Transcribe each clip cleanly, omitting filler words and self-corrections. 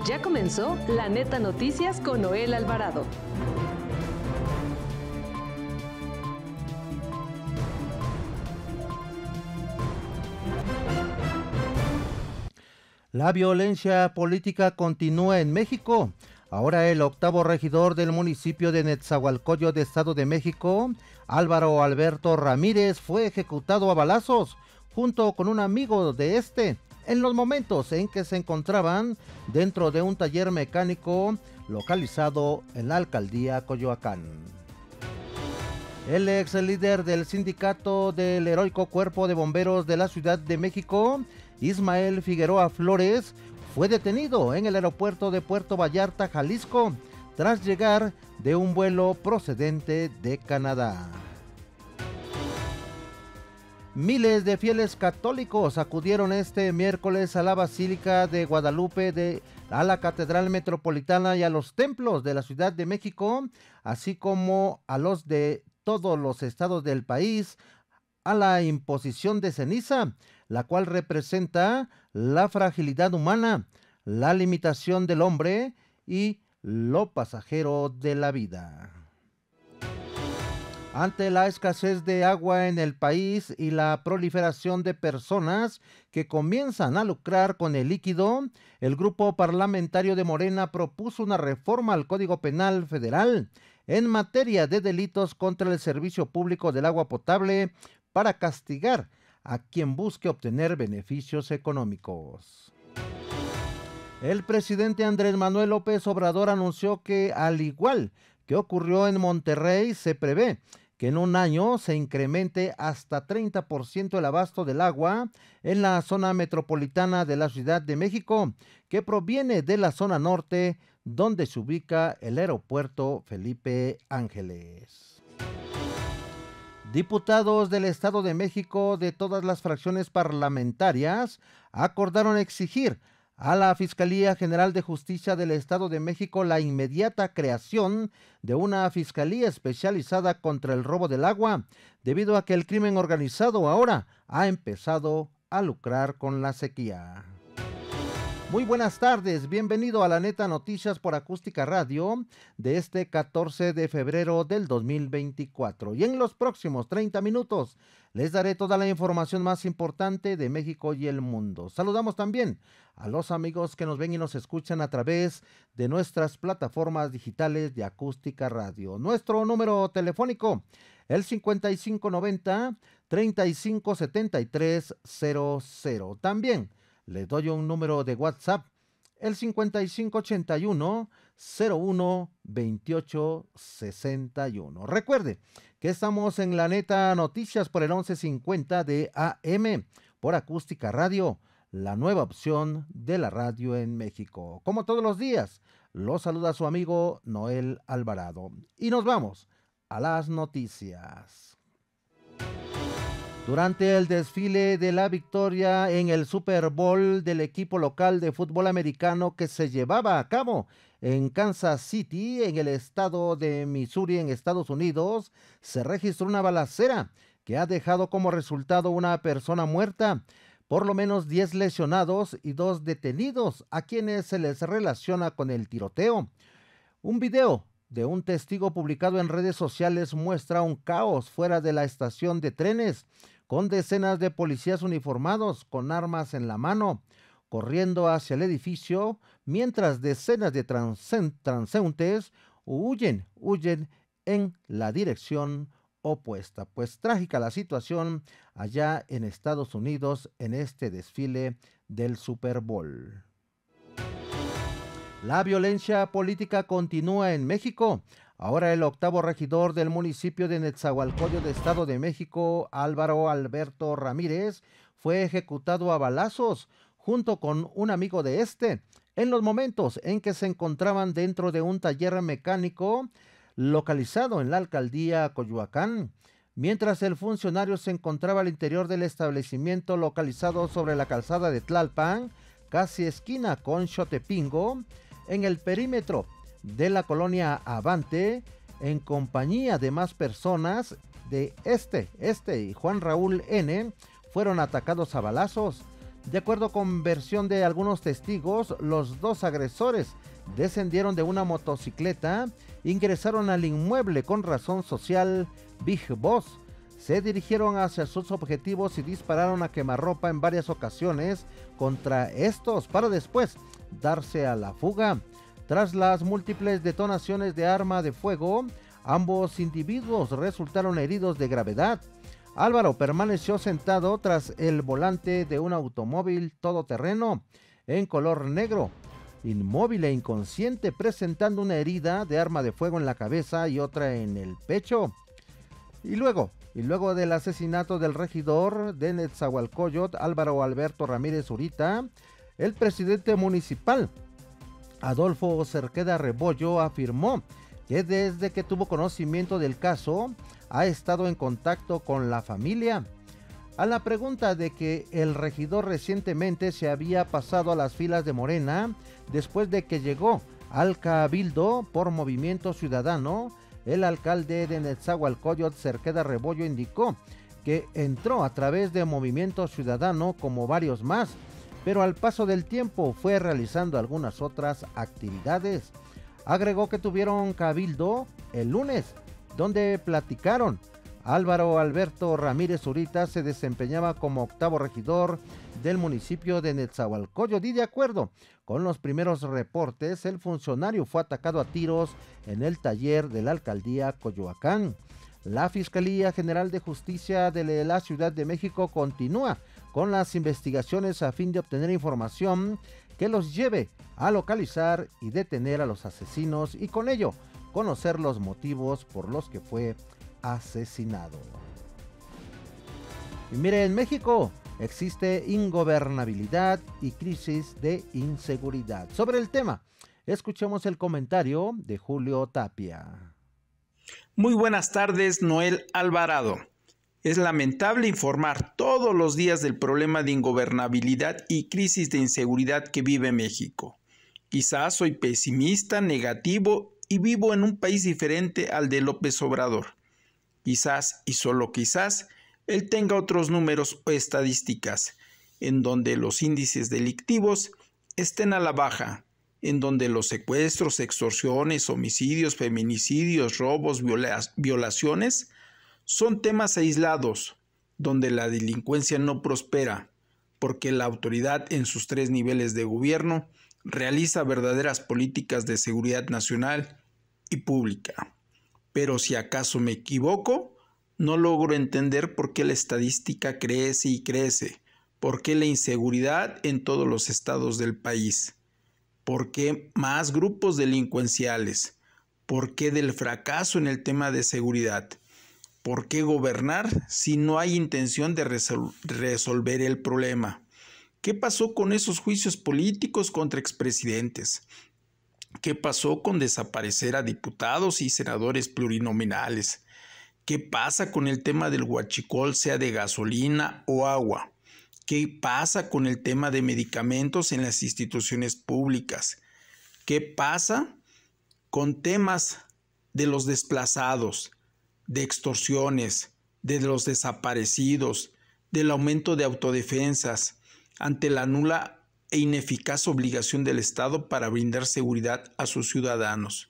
Ya comenzó La Neta Noticias con Noel Alvarado. La violencia política continúa en México. Ahora el octavo regidor del municipio de Netzahualcóyotl de Estado de México, Álvaro Alberto Ramírez, fue ejecutado a balazos junto con un amigo de este en los momentos en que se encontraban dentro de un taller mecánico localizado en la alcaldía Coyoacán. El ex líder del sindicato del Heroico Cuerpo de Bomberos de la Ciudad de México, Ismael Figueroa Flores, fue detenido en el aeropuerto de Puerto Vallarta, Jalisco, tras llegar de un vuelo procedente de Canadá. Miles de fieles católicos acudieron este miércoles a la Basílica de Guadalupe, a la Catedral Metropolitana y a los templos de la Ciudad de México, así como a los de todos los estados del país, a la imposición de ceniza, la cual representa la fragilidad humana, la limitación del hombre y lo pasajero de la vida. Ante la escasez de agua en el país y la proliferación de personas que comienzan a lucrar con el líquido, el grupo parlamentario de Morena propuso una reforma al Código Penal Federal en materia de delitos contra el servicio público del agua potable para castigar a quien busque obtener beneficios económicos. El presidente Andrés Manuel López Obrador anunció que, al igual que ocurrió en Monterrey, se prevé que en un año se incremente hasta 30% el abasto del agua en la zona metropolitana de la Ciudad de México, que proviene de la zona norte, donde se ubica el aeropuerto Felipe Ángeles. Diputados del Estado de México de todas las fracciones parlamentarias acordaron exigir a la Fiscalía General de Justicia del Estado de México la inmediata creación de una fiscalía especializada contra el robo del agua, debido a que el crimen organizado ahora ha empezado a lucrar con la sequía. Muy buenas tardes, bienvenido a La Neta Noticias por Acústica Radio de este 14 de febrero del 2024. Y en los próximos 30 minutos les daré toda la información más importante de México y el mundo. Saludamos también a los amigos que nos ven y nos escuchan a través de nuestras plataformas digitales de Acústica Radio. Nuestro número telefónico, el 5590-357300. También le doy un número de WhatsApp, el 5581-012861. Recuerde que estamos en La Neta Noticias por el 1150 de AM, por Acústica Radio, la nueva opción de la radio en México. Como todos los días, lo saluda su amigo Noel Alvarado. Y nos vamos a las noticias. Durante el desfile de la victoria en el Super Bowl del equipo local de fútbol americano que se llevaba a cabo en Kansas City, en el estado de Missouri, en Estados Unidos, se registró una balacera que ha dejado como resultado una persona muerta, por lo menos 10 lesionados y 2 detenidos, a quienes se les relaciona con el tiroteo. Un video de un testigo publicado en redes sociales muestra un caos fuera de la estación de trenes, con decenas de policías uniformados con armas en la mano, corriendo hacia el edificio, mientras decenas de transeúntes huyen en la dirección opuesta. Pues trágica la situación allá en Estados Unidos en este desfile del Super Bowl. La violencia política continúa en México. Ahora el octavo regidor del municipio de Netzahualcóyotl de Estado de México, Álvaro Alberto Ramírez, fue ejecutado a balazos junto con un amigo de este, en los momentos en que se encontraban dentro de un taller mecánico localizado en la alcaldía Coyoacán, mientras el funcionario se encontraba al interior del establecimiento localizado sobre la calzada de Tlalpan, casi esquina con Xotepingo, en el perímetro de la colonia Avante, en compañía de más personas de este y Juan Raúl N., fueron atacados a balazos. De acuerdo con versión de algunos testigos, los dos agresores descendieron de una motocicleta, ingresaron al inmueble con razón social Big Boss, se dirigieron hacia sus objetivos y dispararon a quemarropa en varias ocasiones contra estos para después darse a la fuga. Tras las múltiples detonaciones de arma de fuego, ambos individuos resultaron heridos de gravedad. Álvaro permaneció sentado tras el volante de un automóvil todoterreno en color negro, inmóvil e inconsciente, presentando una herida de arma de fuego en la cabeza y otra en el pecho. Y luego del asesinato del regidor de Netzahualcóyotl, Álvaro Alberto Ramírez Zurita, el presidente municipal, Adolfo Cerqueda Rebollo, afirmó que desde que tuvo conocimiento del caso, ha estado en contacto con la familia. A la pregunta de que el regidor recientemente se había pasado a las filas de Morena después de que llegó al Cabildo por Movimiento Ciudadano, el alcalde de Netzahualcóyotl, Cerqueda Rebollo, indicó que entró a través de Movimiento Ciudadano como varios más, pero al paso del tiempo fue realizando algunas otras actividades. Agregó que tuvieron cabildo el lunes, donde platicaron. Álvaro Alberto Ramírez Zurita se desempeñaba como octavo regidor del municipio de Netzahualcóyotl y de acuerdo con los primeros reportes, el funcionario fue atacado a tiros en el taller de la alcaldía Coyoacán. La Fiscalía General de Justicia de la Ciudad de México continúa con las investigaciones a fin de obtener información que los lleve a localizar y detener a los asesinos y con ello conocer los motivos por los que fue asesinado. Y mire, en México existe ingobernabilidad y crisis de inseguridad. Sobre el tema, escuchemos el comentario de Julio Tapia. Muy buenas tardes, Noel Alvarado. Es lamentable informar todos los días del problema de ingobernabilidad y crisis de inseguridad que vive México. Quizás soy pesimista, negativo y vivo en un país diferente al de López Obrador. Quizás, y solo quizás, él tenga otros números o estadísticas, en donde los índices delictivos estén a la baja, en donde los secuestros, extorsiones, homicidios, feminicidios, robos, violaciones son temas aislados, donde la delincuencia no prospera, porque la autoridad en sus 3 niveles de gobierno realiza verdaderas políticas de seguridad nacional y pública. Pero si acaso me equivoco, no logro entender por qué la estadística crece y crece, por qué la inseguridad en todos los estados del país, por qué más grupos delincuenciales, por qué del fracaso en el tema de seguridad, por qué gobernar si no hay intención de resolver el problema. ¿Qué pasó con esos juicios políticos contra expresidentes? ¿Qué pasó con desaparecer a diputados y senadores plurinominales? ¿Qué pasa con el tema del huachicol, sea de gasolina o agua? ¿Qué pasa con el tema de medicamentos en las instituciones públicas? ¿Qué pasa con temas de los desplazados, de extorsiones, de los desaparecidos, del aumento de autodefensas, ante la nula e ineficaz obligación del Estado para brindar seguridad a sus ciudadanos?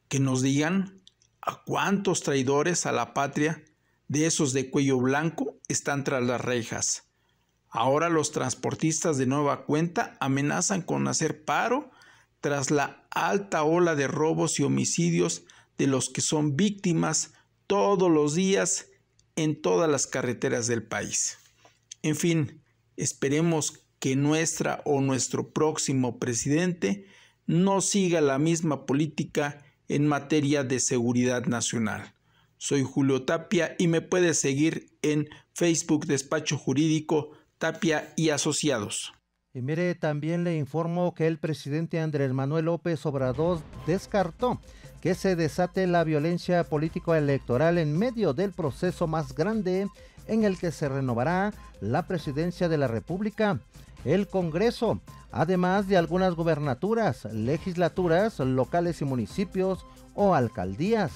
Que nos digan a cuántos traidores a la patria de esos de cuello blanco están tras las rejas. Ahora los transportistas de nueva cuenta amenazan con hacer paro tras la alta ola de robos y homicidios de los que son víctimas todos los días en todas las carreteras del país. En fin, esperemos que nuestra o nuestro próximo presidente no siga la misma política en materia de seguridad nacional. Soy Julio Tapia y me puedes seguir en Facebook Despacho Jurídico Tapia y Asociados. Y mire, también le informo que el presidente Andrés Manuel López Obrador descartó que se desate la violencia político-electoral en medio del proceso más grande en el que se renovará la presidencia de la República, el Congreso, además de algunas gubernaturas, legislaturas locales y municipios o alcaldías.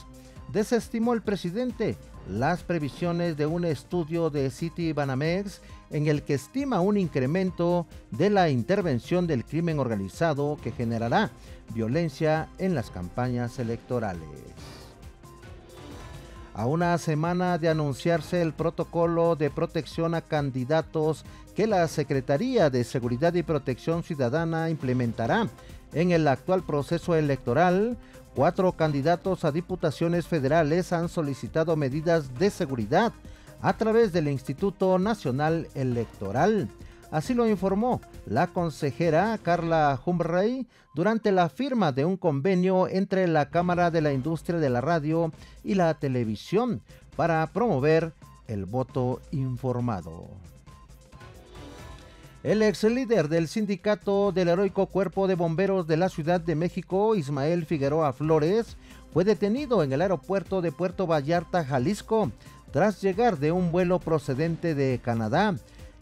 Desestimó el presidente las previsiones de un estudio de Citibanamex en el que estima un incremento de la intervención del crimen organizado que generará violencia en las campañas electorales. A una semana de anunciarse el protocolo de protección a candidatos que la Secretaría de Seguridad y Protección Ciudadana implementará en el actual proceso electoral, 4 candidatos a diputaciones federales han solicitado medidas de seguridad a través del Instituto Nacional Electoral. Así lo informó la consejera Carla Humrey durante la firma de un convenio entre la Cámara de la Industria de la Radio y la Televisión para promover el voto informado. El ex líder del sindicato del Heroico Cuerpo de Bomberos de la Ciudad de México, Ismael Figueroa Flores, fue detenido en el aeropuerto de Puerto Vallarta, Jalisco, tras llegar de un vuelo procedente de Canadá.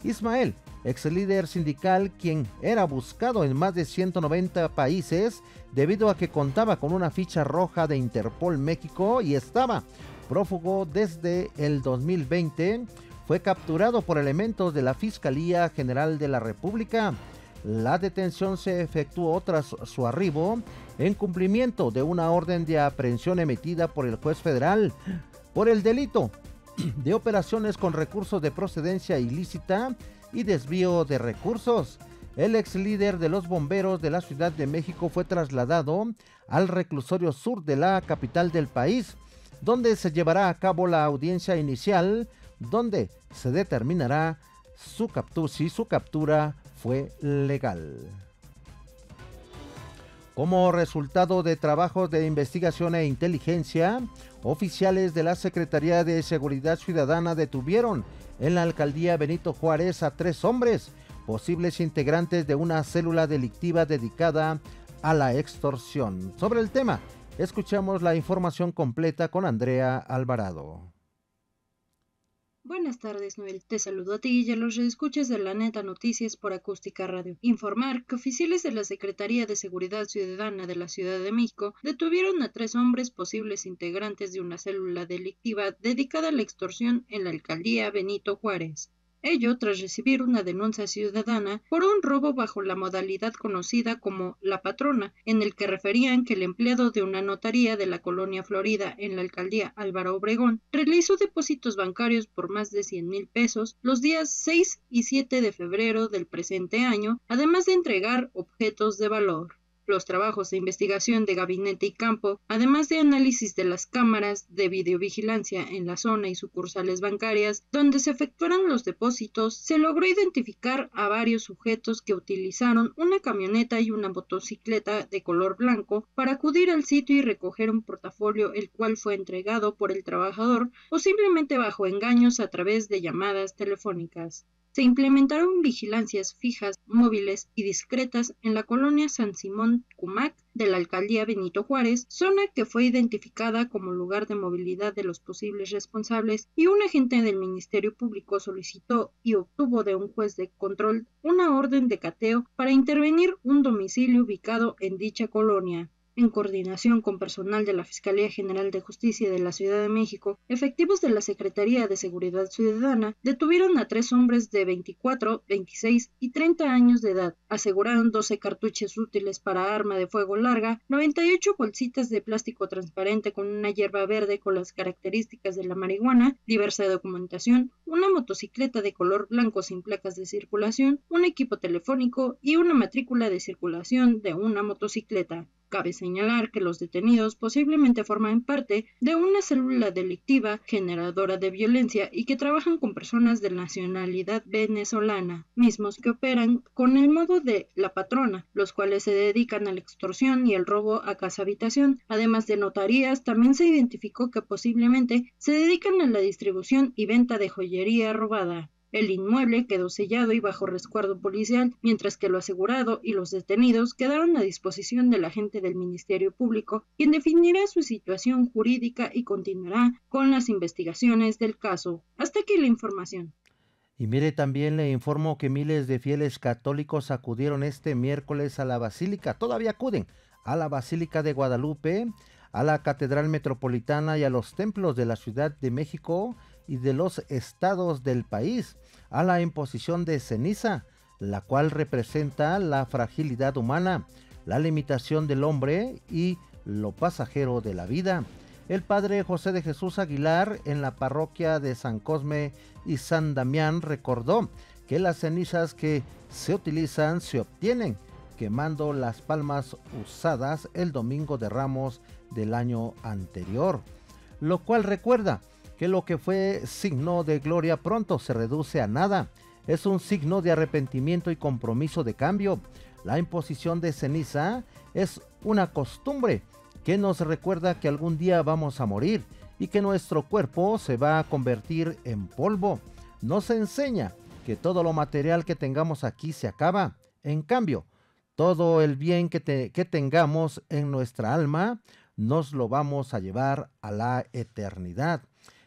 Ismael, ex líder sindical, quien era buscado en más de 190 países debido a que contaba con una ficha roja de Interpol México y estaba prófugo desde el 2020, fue capturado por elementos de la Fiscalía General de la República. La detención se efectuó tras su arribo en cumplimiento de una orden de aprehensión emitida por el juez federal por el delito de operaciones con recursos de procedencia ilícita y desvío de recursos. El ex líder de los bomberos de la Ciudad de México fue trasladado al reclusorio sur de la capital del país, donde se llevará a cabo la audiencia inicial, donde se determinará si su captura fue legal. Como resultado de trabajos de investigación e inteligencia, oficiales de la Secretaría de Seguridad Ciudadana detuvieron en la alcaldía Benito Juárez a 3 hombres, posibles integrantes de una célula delictiva dedicada a la extorsión. Sobre el tema, escuchamos la información completa con Andrea Alvarado. Buenas tardes, Noel. Te saludo a ti y a los escuchas de La Neta Noticias por Acústica Radio. Informar que oficiales de la Secretaría de Seguridad Ciudadana de la Ciudad de México detuvieron a 3 hombres posibles integrantes de una célula delictiva dedicada a la extorsión en la alcaldía Benito Juárez. Ello tras recibir una denuncia ciudadana por un robo bajo la modalidad conocida como La Patrona, en el que referían que el empleado de una notaría de la colonia Florida en la alcaldía Álvaro Obregón realizó depósitos bancarios por más de 100,000 pesos los días 6 y 7 de febrero del presente año, además de entregar objetos de valor. Los trabajos de investigación de gabinete y campo, además de análisis de las cámaras de videovigilancia en la zona y sucursales bancarias donde se efectuaron los depósitos, se logró identificar a varios sujetos que utilizaron una camioneta y una motocicleta de color blanco para acudir al sitio y recoger un portafolio, el cual fue entregado por el trabajador, posiblemente bajo engaños a través de llamadas telefónicas. Se implementaron vigilancias fijas, móviles y discretas en la colonia San Simón Cumac de la alcaldía Benito Juárez, zona que fue identificada como lugar de movilidad de los posibles responsables, y un agente del Ministerio Público solicitó y obtuvo de un juez de control una orden de cateo para intervenir un domicilio ubicado en dicha colonia. En coordinación con personal de la Fiscalía General de Justicia de la Ciudad de México, efectivos de la Secretaría de Seguridad Ciudadana detuvieron a 3 hombres de 24, 26 y 30 años de edad. Aseguraron 12 cartuchos útiles para arma de fuego larga, 98 bolsitas de plástico transparente con una hierba verde con las características de la marihuana, diversa documentación, una motocicleta de color blanco sin placas de circulación, un equipo telefónico y una matrícula de circulación de una motocicleta. Cabe señalar que los detenidos posiblemente forman parte de una célula delictiva generadora de violencia y que trabajan con personas de nacionalidad venezolana, mismos que operan con el modo de La Patrona, los cuales se dedican a la extorsión y el robo a casa-habitación. Además de notarías, también se identificó que posiblemente se dedican a la distribución y venta de joyería robada. El inmueble quedó sellado y bajo resguardo policial, mientras que lo asegurado y los detenidos quedaron a disposición del agente del Ministerio Público, quien definirá su situación jurídica y continuará con las investigaciones del caso. Hasta aquí la información. Y mire, también le informo que miles de fieles católicos acudieron este miércoles a la Basílica, todavía acuden a la Basílica de Guadalupe, a la Catedral Metropolitana y a los templos de la Ciudad de México y de los estados del país, a la imposición de ceniza, la cual representa la fragilidad humana, la limitación del hombre y lo pasajero de la vida. El padre José de Jesús Aguilar, en la parroquia de San Cosme y San Damián, recordó que las cenizas que se utilizan se obtienen quemando las palmas usadas el Domingo de Ramos del año anterior, lo cual recuerda que lo que fue signo de gloria pronto se reduce a nada. Es un signo de arrepentimiento y compromiso de cambio. La imposición de ceniza es una costumbre que nos recuerda que algún día vamos a morir y que nuestro cuerpo se va a convertir en polvo. Nos enseña que todo lo material que tengamos aquí se acaba. En cambio, todo el bien que tengamos en nuestra alma nos lo vamos a llevar a la eternidad.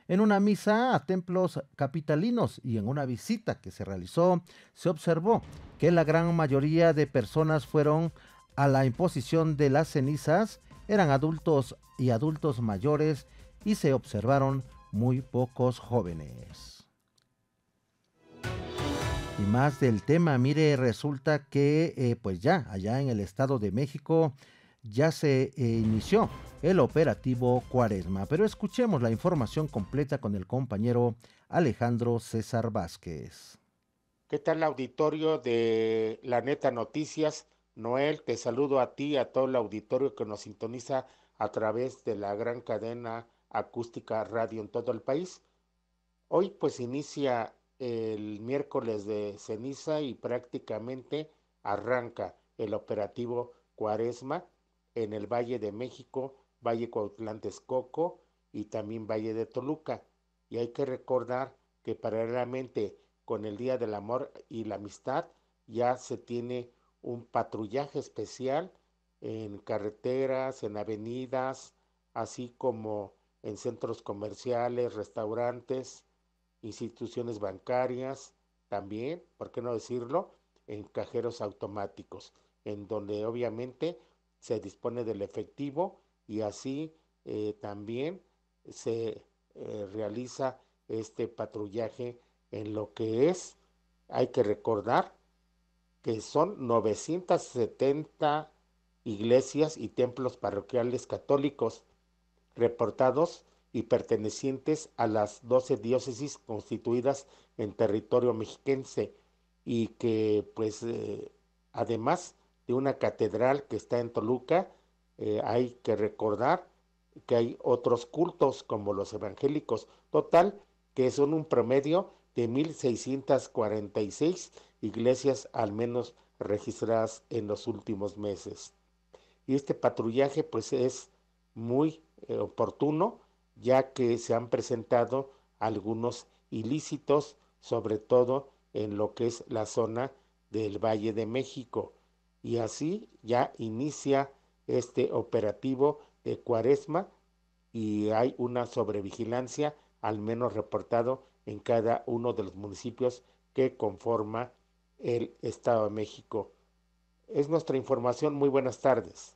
En una misa a templos capitalinos y en una visita que se realizó, se observó que la gran mayoría de personas fueron a la imposición de las cenizas, eran adultos y adultos mayores, y se observaron muy pocos jóvenes. Y más del tema, mire, resulta que pues ya allá en el Estado de México ya se inició el operativo Cuaresma, pero escuchemos la información completa con el compañero Alejandro César Vázquez. ¿Qué tal, auditorio de La Neta Noticias? Noel, te saludo a ti y a todo el auditorio que nos sintoniza a través de la gran cadena acústica radio en todo el país. Hoy pues inicia el miércoles de ceniza y prácticamente arranca el operativo Cuaresma en el Valle de México, Valle Cuauhtlán-Texcoco y también Valle de Toluca. Y hay que recordar que paralelamente con el Día del Amor y la Amistad ya se tiene un patrullaje especial en carreteras, en avenidas, así como en centros comerciales, restaurantes, instituciones bancarias, también, ¿por qué no decirlo?, en cajeros automáticos, en donde obviamente se dispone del efectivo y así también se realiza este patrullaje en lo que es, hay que recordar que son 970 iglesias y templos parroquiales católicos reportados y pertenecientes a las 12 diócesis constituidas en territorio mexiquense, y que pues además de una catedral que está en Toluca, hay que recordar que hay otros cultos como los evangélicos, total que son un promedio de 1,646 iglesias al menos registradas en los últimos meses. Y este patrullaje pues es muy oportuno, ya que se han presentado algunos ilícitos, sobre todo en lo que es la zona del Valle de México. Y así ya inicia este operativo de Cuaresma y hay una sobrevigilancia, al menos reportado en cada uno de los municipios que conforma el Estado de México. Es nuestra información. Muy buenas tardes.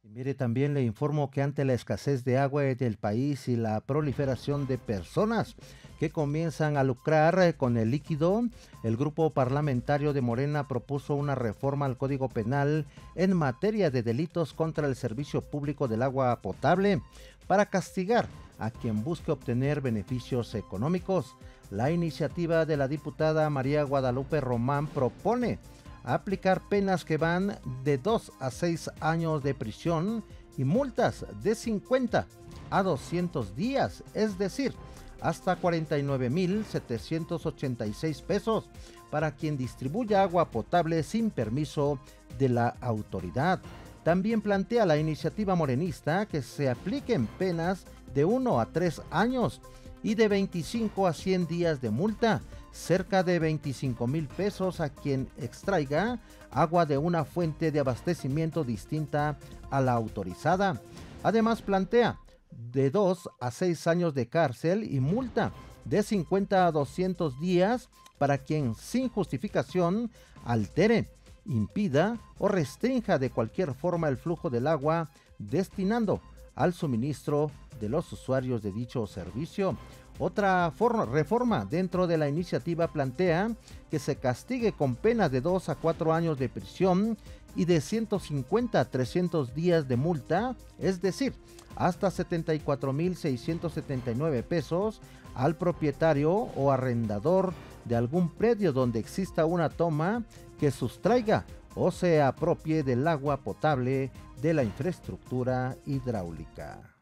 Y mire, también le informo que ante la escasez de agua del país y la proliferación de personas que comienzan a lucrar con el líquido, el grupo parlamentario de Morena propuso una reforma al Código Penal en materia de delitos contra el servicio público del agua potable para castigar a quien busque obtener beneficios económicos. La iniciativa de la diputada María Guadalupe Román propone aplicar penas que van de 2 a 6 años de prisión y multas de 50 a 200 días, es decir, hasta 49,786 pesos para quien distribuya agua potable sin permiso de la autoridad. También plantea la iniciativa morenista que se apliquen penas de 1 a 3 años y de 25 a 100 días de multa, cerca de 25,000 pesos a quien extraiga agua de una fuente de abastecimiento distinta a la autorizada. Además plantea de 2 a 6 años de cárcel y multa de 50 a 200 días para quien sin justificación altere, impida o restrinja de cualquier forma el flujo del agua, destinando al suministro de los usuarios de dicho servicio. Otra reforma dentro de la iniciativa plantea que se castigue con penas de 2 a 4 años de prisión y de 150 a 300 días de multa, es decir, hasta 74,679 pesos al propietario o arrendador de algún predio donde exista una toma que sustraiga o se apropie del agua potable de la infraestructura hidráulica.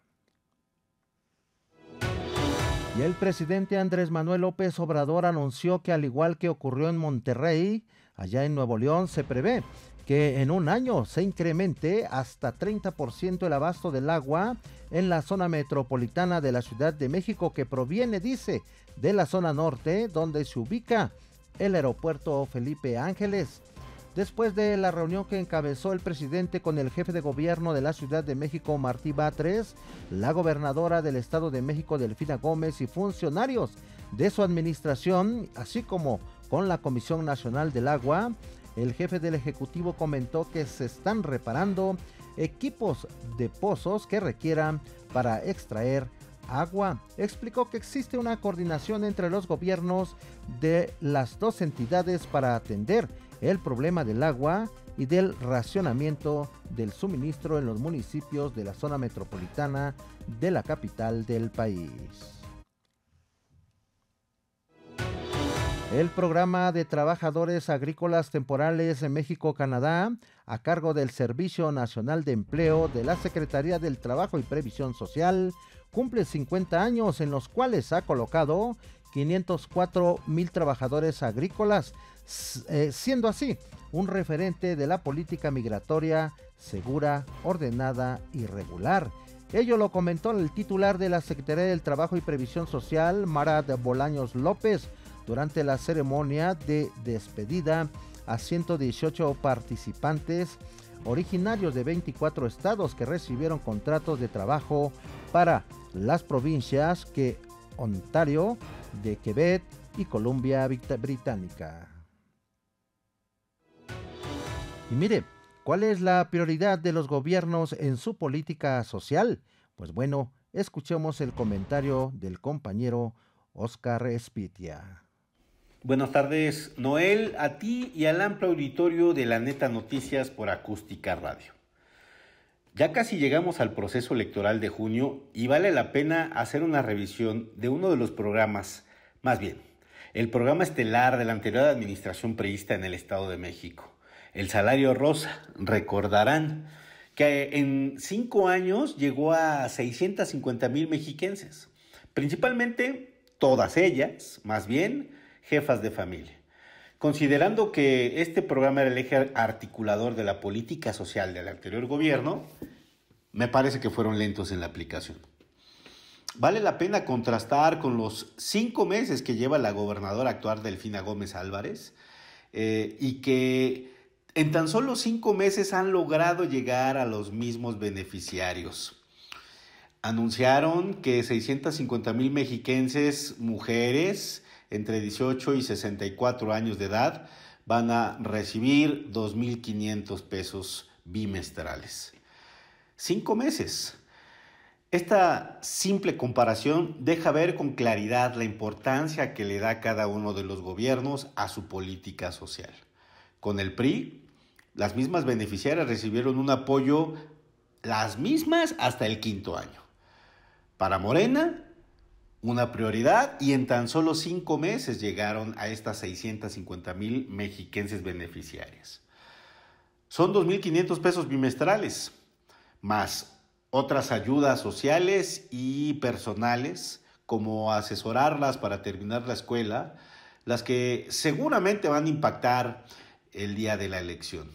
Y el presidente Andrés Manuel López Obrador anunció que, al igual que ocurrió en Monterrey, allá en Nuevo León, se prevé que en un año se incremente hasta 30% el abasto del agua en la zona metropolitana de la Ciudad de México, que proviene, dice, de la zona norte, donde se ubica el aeropuerto Felipe Ángeles. Después de la reunión que encabezó el presidente con el jefe de gobierno de la Ciudad de México, Martí Batres, la gobernadora del Estado de México, Delfina Gómez, y funcionarios de su administración, así como con la Comisión Nacional del Agua, el jefe del Ejecutivo comentó que se están reparando equipos de pozos que requieran para extraer agua. Explicó que existe una coordinación entre los gobiernos de las dos entidades para atender el problema del agua y del racionamiento del suministro en los municipios de la zona metropolitana de la capital del país. El programa de trabajadores agrícolas temporales en México-Canadá, a cargo del Servicio Nacional de Empleo de la Secretaría del Trabajo y Previsión Social, cumple 50 años, en los cuales ha colocado 504,000 trabajadores agrícolas, siendo así un referente de la política migratoria segura, ordenada y regular. Ello lo comentó el titular de la Secretaría del Trabajo y Previsión Social, Marat Bolaños López, durante la ceremonia de despedida a 118 participantes originarios de 24 estados que recibieron contratos de trabajo para las provincias que Ontario, de Quebec y Columbia Británica. Y mire, ¿cuál es la prioridad de los gobiernos en su política social? Pues bueno, escuchemos el comentario del compañero Oscar Espitia. Buenas tardes, Noel, a ti y al amplio auditorio de La Neta Noticias por Acústica Radio. Ya casi llegamos al proceso electoral de junio y vale la pena hacer una revisión de uno de los programas, más bien, el programa estelar de la anterior administración priista en el Estado de México, el Salario Rosa. Recordarán que en 5 años llegó a 650,000 mexiquenses, principalmente todas ellas, más bien, jefas de familia. Considerando que este programa era el eje articulador de la política social del anterior gobierno, me parece que fueron lentos en la aplicación. Vale la pena contrastar con los 5 meses que lleva la gobernadora actual Delfina Gómez Álvarez, y que en tan solo 5 meses han logrado llegar a los mismos beneficiarios. Anunciaron que 650,000 mexiquenses mujeres entre 18 y 64 años de edad van a recibir 2,500 pesos bimestrales. 5 meses. Esta simple comparación deja ver con claridad la importancia que le da cada uno de los gobiernos a su política social. Con el PRI, las mismas beneficiarias recibieron un apoyo, las mismas hasta el 5º año. Para Morena, una prioridad, y en tan solo 5 meses llegaron a estas 650,000 mexiquenses beneficiarias. Son 2,500 pesos bimestrales, más otras ayudas sociales y personales, como asesorarlas para terminar la escuela, las que seguramente van a impactar el día de la elección.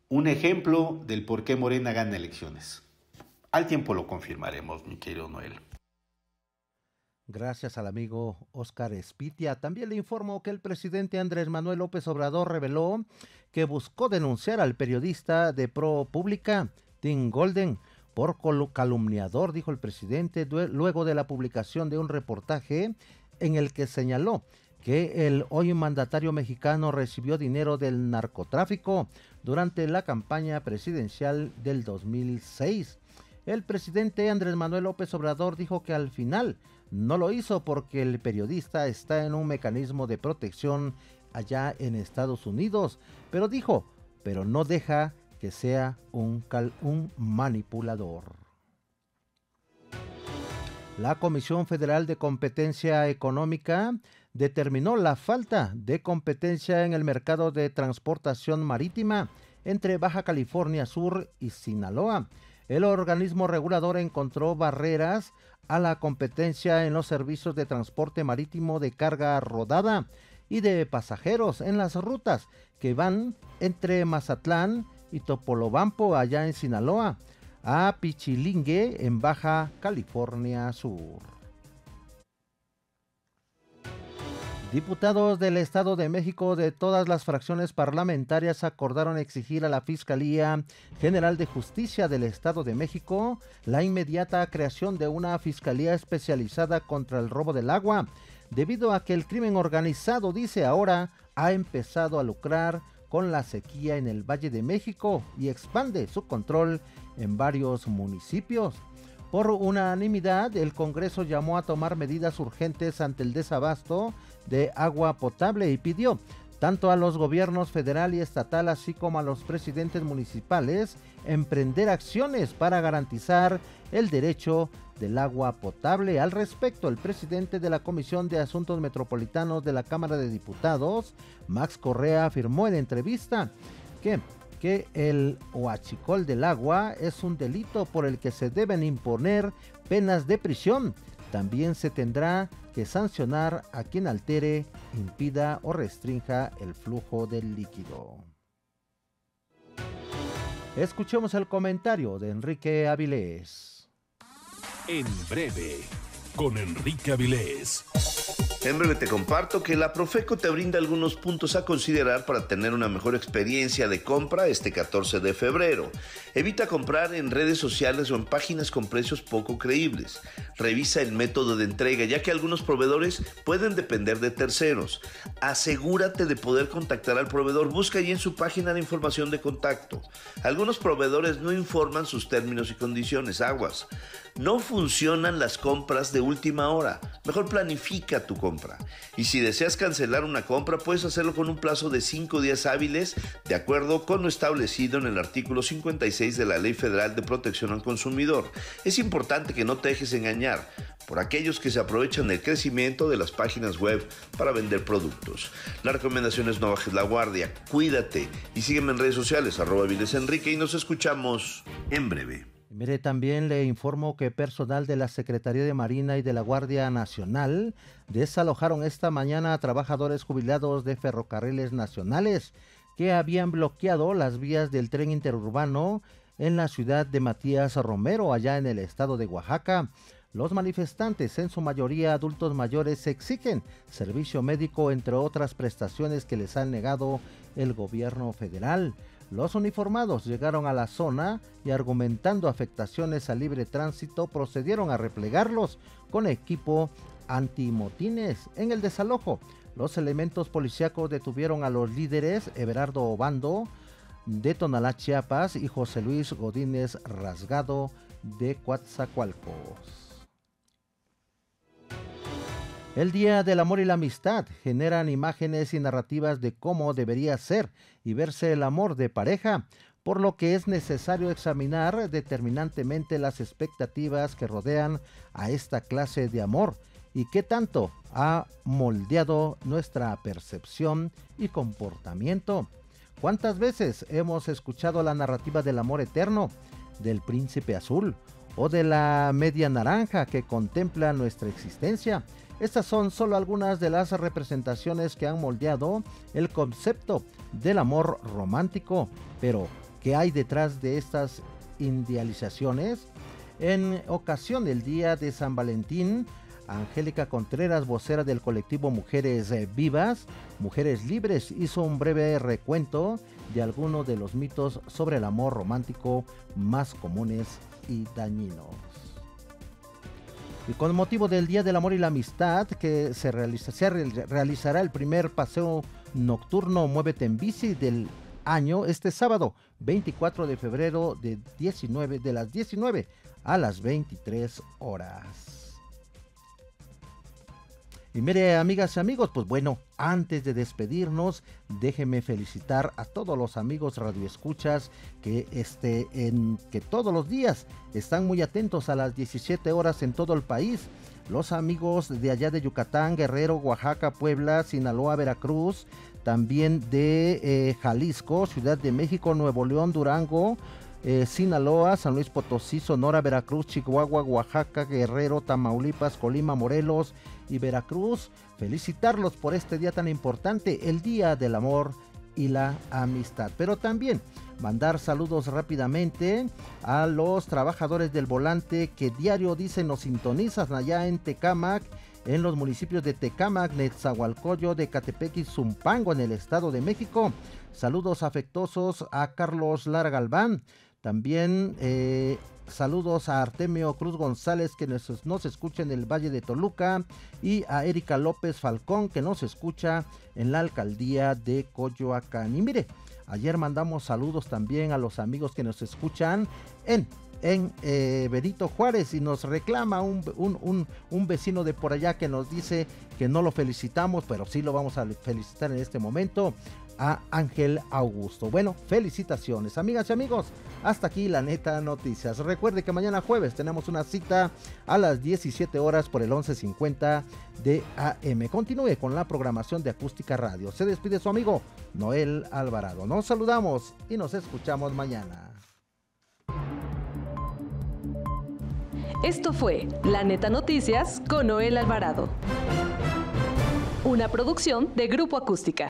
Un ejemplo del por qué Morena gana elecciones. Al tiempo lo confirmaremos, mi querido Noel. Gracias al amigo Oscar Espitia. También le informo que el presidente Andrés Manuel López Obrador reveló que buscó denunciar al periodista de ProPublica, Tim Golden, por calumniador, dijo el presidente, luego de la publicación de un reportaje en el que señaló que el hoy mandatario mexicano recibió dinero del narcotráfico durante la campaña presidencial del 2006. El presidente Andrés Manuel López Obrador dijo que al final no lo hizo porque el periodista está en un mecanismo de protección allá en Estados Unidos, pero no deja que sea un manipulador. La Comisión Federal de Competencia Económica determinó la falta de competencia en el mercado de transportación marítima entre Baja California Sur y Sinaloa. El organismo regulador encontró barreras a la competencia en los servicios de transporte marítimo de carga rodada y de pasajeros en las rutas que van entre Mazatlán y Topolobampo allá en Sinaloa a Pichilingue en Baja California Sur. Diputados del Estado de México de todas las fracciones parlamentarias acordaron exigir a la Fiscalía General de Justicia del Estado de México la inmediata creación de una fiscalía especializada contra el robo del agua, debido a que el crimen organizado, dice ahora, ha empezado a lucrar con la sequía en el Valle de México y expande su control en varios municipios. Por unanimidad, el Congreso llamó a tomar medidas urgentes ante el desabasto de agua potable y pidió tanto a los gobiernos federal y estatal así como a los presidentes municipales emprender acciones para garantizar el derecho del agua potable. Al respecto, el presidente de la Comisión de Asuntos Metropolitanos de la Cámara de Diputados, Max Correa, afirmó en entrevista que el huachicol del agua es un delito por el que se deben imponer penas de prisión. También se tendrá que sancionar a quien altere, impida o restrinja el flujo del líquido. Escuchemos el comentario de Enrique Avilés. En breve, con Enrique Avilés. En breve te comparto que la Profeco te brinda algunos puntos a considerar para tener una mejor experiencia de compra este 14 de febrero. Evita comprar en redes sociales o en páginas con precios poco creíbles. Revisa el método de entrega, ya que algunos proveedores pueden depender de terceros. Asegúrate de poder contactar al proveedor. Busca allí en su página la información de contacto. Algunos proveedores no informan sus términos y condiciones. Aguas. No funcionan las compras de última hora. Mejor planifica tu compra. Y si deseas cancelar una compra, puedes hacerlo con un plazo de 5 días hábiles, de acuerdo con lo establecido en el artículo 56 de la Ley Federal de Protección al Consumidor. Es importante que no te dejes engañar por aquellos que se aprovechan del crecimiento de las páginas web para vender productos. La recomendación es no bajes la guardia, cuídate y sígueme en redes sociales, @vilesenrique, y nos escuchamos en breve. Mire, también le informo que personal de la Secretaría de Marina y de la Guardia Nacional desalojaron esta mañana a trabajadores jubilados de ferrocarriles nacionales que habían bloqueado las vías del tren interurbano en la ciudad de Matías Romero, allá en el estado de Oaxaca. Los manifestantes, en su mayoría adultos mayores, exigen servicio médico, entre otras prestaciones que les han negado el gobierno federal. Los uniformados llegaron a la zona y, argumentando afectaciones al libre tránsito, procedieron a replegarlos con equipo antimotines. En el desalojo, los elementos policíacos detuvieron a los líderes Everardo Obando de Tonalá, Chiapas, y José Luis Godínez Rasgado de Coatzacoalcos. El Día del Amor y la Amistad generan imágenes y narrativas de cómo debería ser y verse el amor de pareja, por lo que es necesario examinar determinantemente las expectativas que rodean a esta clase de amor y qué tanto ha moldeado nuestra percepción y comportamiento. ¿Cuántas veces hemos escuchado la narrativa del amor eterno, del príncipe azul o de la media naranja que contempla nuestra existencia? Estas son solo algunas de las representaciones que han moldeado el concepto del amor romántico. Pero, ¿qué hay detrás de estas idealizaciones? En ocasión del día de San Valentín, Angélica Contreras, vocera del colectivo Mujeres Vivas, Mujeres Libres, hizo un breve recuento de algunos de los mitos sobre el amor romántico más comunes y dañinos. Y con motivo del Día del Amor y la Amistad, que se realizará el primer paseo nocturno Muévete en Bici del año este sábado 24 de febrero de las 19 a las 23 horas. Y mire, amigas y amigos, pues bueno, antes de despedirnos, déjenme felicitar a todos los amigos radioescuchas que todos los días están muy atentos a las 17 horas en todo el país. Los amigos de allá de Yucatán, Guerrero, Oaxaca, Puebla, Sinaloa, Veracruz, también de Jalisco, Ciudad de México, Nuevo León, Durango, Sinaloa, San Luis Potosí, Sonora, Veracruz, Chihuahua, Oaxaca, Guerrero, Tamaulipas, Colima, Morelos y Veracruz. Felicitarlos por este día tan importante, el Día del Amor y la Amistad. Pero también mandar saludos rápidamente a los trabajadores del volante que diario dicen nos sintonizan allá en Tecámac, en los municipios de Tecámac, Netzahualcoyo, de Catepec y Zumpango en el Estado de México. Saludos afectuosos a Carlos Lara Galván. También saludos a Artemio Cruz González, que nos escucha en el Valle de Toluca, y a Erika López Falcón, que nos escucha en la alcaldía de Coyoacán. Y mire, ayer mandamos saludos también a los amigos que nos escuchan en Benito Juárez, y nos reclama un vecino de por allá que nos dice que no lo felicitamos, pero sí lo vamos a felicitar en este momento, a Ángel Augusto. Bueno, felicitaciones, amigas y amigos. Hasta aquí la Neta Noticias. Recuerde que mañana jueves tenemos una cita a las 17 horas por el 1150 de AM. Continúe con la programación de Acústica Radio. Se despide su amigo Noel Alvarado. Nos saludamos y nos escuchamos mañana. Esto fue La Neta Noticias con Noel Alvarado. Una producción de Grupo Acústica.